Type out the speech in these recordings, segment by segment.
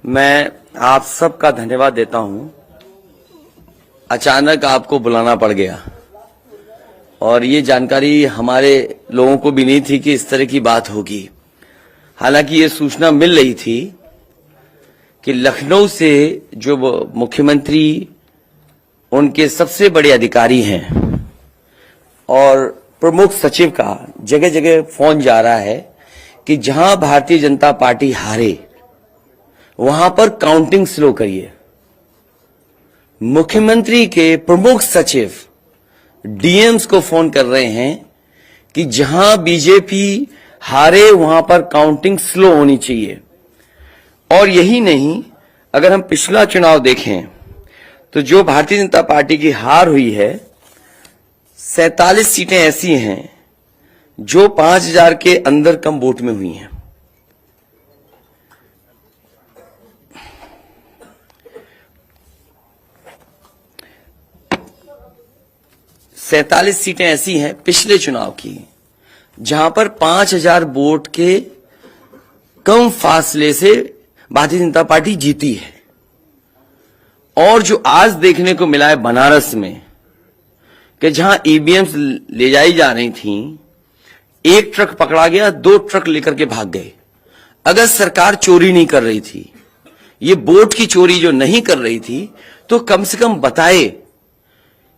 मैं आप सबका धन्यवाद देता हूं। अचानक आपको बुलाना पड़ गया और ये जानकारी हमारे लोगों को भी नहीं थी कि इस तरह की बात होगी। हालांकि ये सूचना मिल रही थी कि लखनऊ से जो मुख्यमंत्री उनके सबसे बड़े अधिकारी हैं और प्रमुख सचिव का जगह जगह फोन जा रहा है कि जहां भारतीय जनता पार्टी हारे वहां पर काउंटिंग स्लो करिए। मुख्यमंत्री के प्रमुख सचिव डीएम्स को फोन कर रहे हैं कि जहां बीजेपी हारे वहां पर काउंटिंग स्लो होनी चाहिए। और यही नहीं, अगर हम पिछला चुनाव देखें तो जो भारतीय जनता पार्टी की हार हुई है 47 सीटें ऐसी हैं जो 5000 के अंदर कम वोट में हुई हैं। सैंतालीस सीटें ऐसी हैं पिछले चुनाव की जहां पर 5000 वोट के कम फासले से भारतीय जनता पार्टी जीती है। और जो आज देखने को मिला है बनारस में कि जहां ईवीएम्स ले जाई जा रही थीं, एक ट्रक पकड़ा गया, 2 ट्रक लेकर के भाग गए। अगर सरकार चोरी नहीं कर रही थी, ये वोट की चोरी जो नहीं कर रही थी, तो कम से कम बताए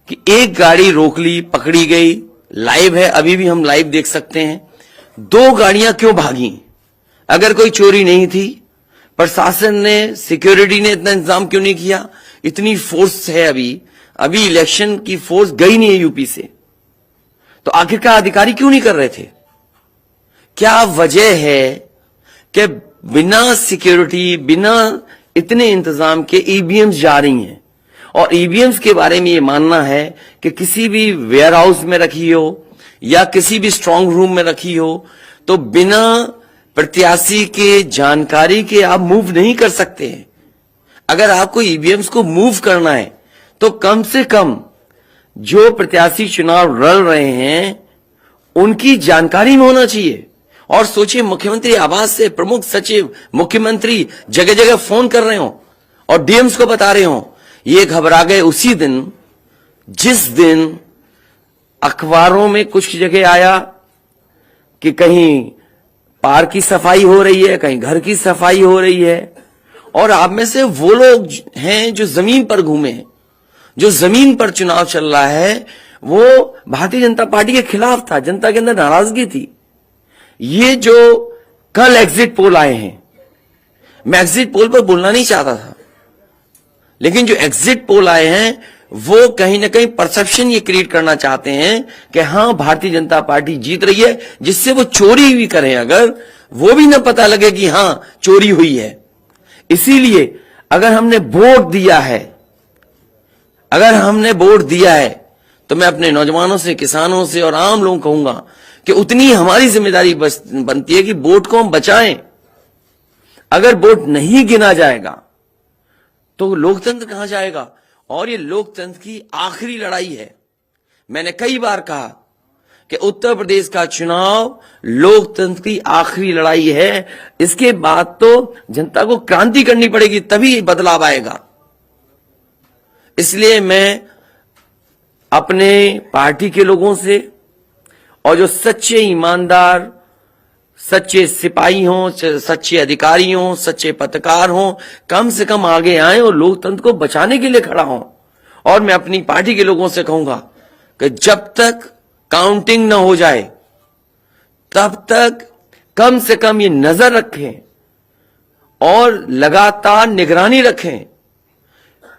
कि एक गाड़ी रोक ली, पकड़ी गई, लाइव है, अभी भी हम लाइव देख सकते हैं। 2 गाड़ियां क्यों भागी? अगर कोई चोरी नहीं थी, प्रशासन ने, सिक्योरिटी ने इतना इंतजाम क्यों नहीं किया? इतनी फोर्स है अभी इलेक्शन की फोर्स गई नहीं है यूपी से, तो आखिरकार अधिकारी क्यों नहीं कर रहे थे? क्या वजह है कि बिना सिक्योरिटी, बिना इतने इंतजाम के ईवीएम्स जा रही हैं? और ईवीएम्स के बारे में ये मानना है कि किसी भी वेयर हाउस में रखी हो या किसी भी स्ट्रांग रूम में रखी हो, तो बिना प्रत्याशी के जानकारी के आप मूव नहीं कर सकते हैं। अगर आपको ईवीएम्स को मूव करना है तो कम से कम जो प्रत्याशी चुनाव लड़ रहे हैं उनकी जानकारी में होना चाहिए। और सोचिए, मुख्यमंत्री आवास से प्रमुख सचिव, मुख्यमंत्री जगह जगह फोन कर रहे हो और डीएम्स को बता रहे हो। ये घबरा गए उसी दिन जिस दिन अखबारों में कुछ जगह आया कि कहीं पार्क की सफाई हो रही है, कहीं घर की सफाई हो रही है। और आप में से वो लोग हैं जो जमीन पर घूमे, जो जमीन पर चुनाव चल रहा है, वो भारतीय जनता पार्टी के खिलाफ था, जनता के अंदर नाराजगी थी। ये जो कल एग्जिट पोल आए हैं, मैं एग्जिट पोल पर बोलना नहीं चाहता था, लेकिन जो एग्जिट पोल आए हैं वो कहीं ना कहीं परसेप्शन ये क्रिएट करना चाहते हैं कि हां भारतीय जनता पार्टी जीत रही है, जिससे वो चोरी भी करें अगर, वो भी ना पता लगे कि हां चोरी हुई है। इसीलिए अगर हमने वोट दिया है तो मैं अपने नौजवानों से, किसानों से और आम लोगों को कहूंगा कि उतनी हमारी जिम्मेदारी बनती है कि वोट को हम बचाएं। अगर वोट नहीं गिना जाएगा तो लोकतंत्र कहां जाएगा? और ये लोकतंत्र की आखिरी लड़ाई है। मैंने कई बार कहा कि उत्तर प्रदेश का चुनाव लोकतंत्र की आखिरी लड़ाई है। इसके बाद तो जनता को क्रांति करनी पड़ेगी, तभी बदलाव आएगा। इसलिए मैं अपने पार्टी के लोगों से और जो सच्चे ईमानदार, सच्चे सिपाही हों, सच्चे अधिकारी हों, सच्चे पत्रकार हों, कम से कम आगे आए और लोकतंत्र को बचाने के लिए खड़ा हों। और मैं अपनी पार्टी के लोगों से कहूंगा कि जब तक काउंटिंग न हो जाए तब तक कम से कम ये नजर रखें और लगातार निगरानी रखें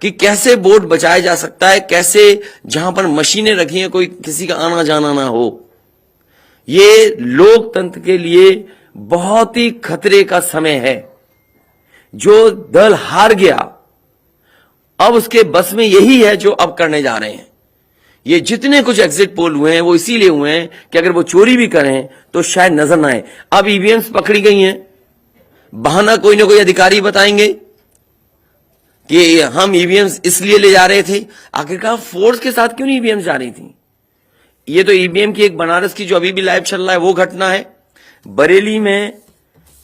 कि कैसे वोट बचाया जा सकता है, कैसे जहां पर मशीनें रखी हैं कोई किसी का आना जाना ना हो। ये लोकतंत्र के लिए बहुत ही खतरे का समय है। जो दल हार गया, अब उसके बस में यही है जो अब करने जा रहे हैं। ये जितने कुछ एग्जिट पोल हुए हैं वो इसीलिए हुए हैं कि अगर वो चोरी भी करें तो शायद नजर ना आए। अब ईवीएम्स पकड़ी गई हैं, बहाना कोई ना कोई अधिकारी बताएंगे कि हम ईवीएम्स इसलिए ले जा रहे थे। आखिरकार फोर्स के साथ क्यों नहीं ईवीएम्स जा रही थी? ये तो ईवीएम की एक बनारस की जो अभी भी लाइव चल रहा है वो घटना है। बरेली में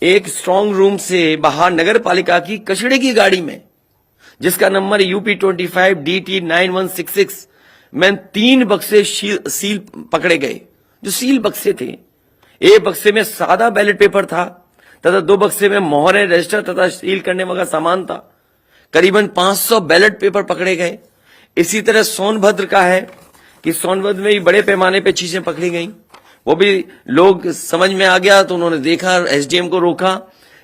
एक स्ट्रांग रूम से बाहर नगर पालिका की कचड़े की गाड़ी में, जिसका नंबर UP25 DT 9166 में 3 बक्से सील पकड़े गए, जो सील बक्से थे। एक बक्से में सादा बैलेट पेपर था तथा 2 बक्से में मोहरें, रजिस्टर तथा सील करने वाला सामान था। करीबन 500 बैलेट पेपर पकड़े गए। इसी तरह सोनभद्र का है कि सोनभद्र में भी बड़े पैमाने पे चीजें पकड़ी गई। वो भी लोग समझ में आ गया तो उन्होंने देखा, SDM को रोका।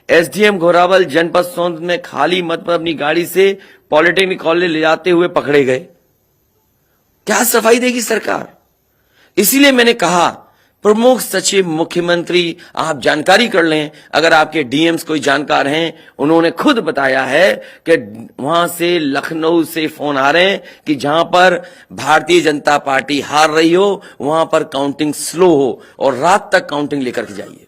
SDM घोरावल जनपद सोनभद्र में खाली मत पर अपनी गाड़ी से पॉलिटेक्निक कॉलेज ले जाते हुए पकड़े गए। क्या सफाई देगी सरकार? इसीलिए मैंने कहा, प्रमुख सचिव मुख्यमंत्री, आप जानकारी कर लें। अगर आपके DMs कोई जानकार हैं, उन्होंने खुद बताया है कि वहां से लखनऊ से फोन आ रहे हैं कि जहां पर भारतीय जनता पार्टी हार रही हो, वहां पर काउंटिंग स्लो हो और रात तक काउंटिंग लेकर के जाइए।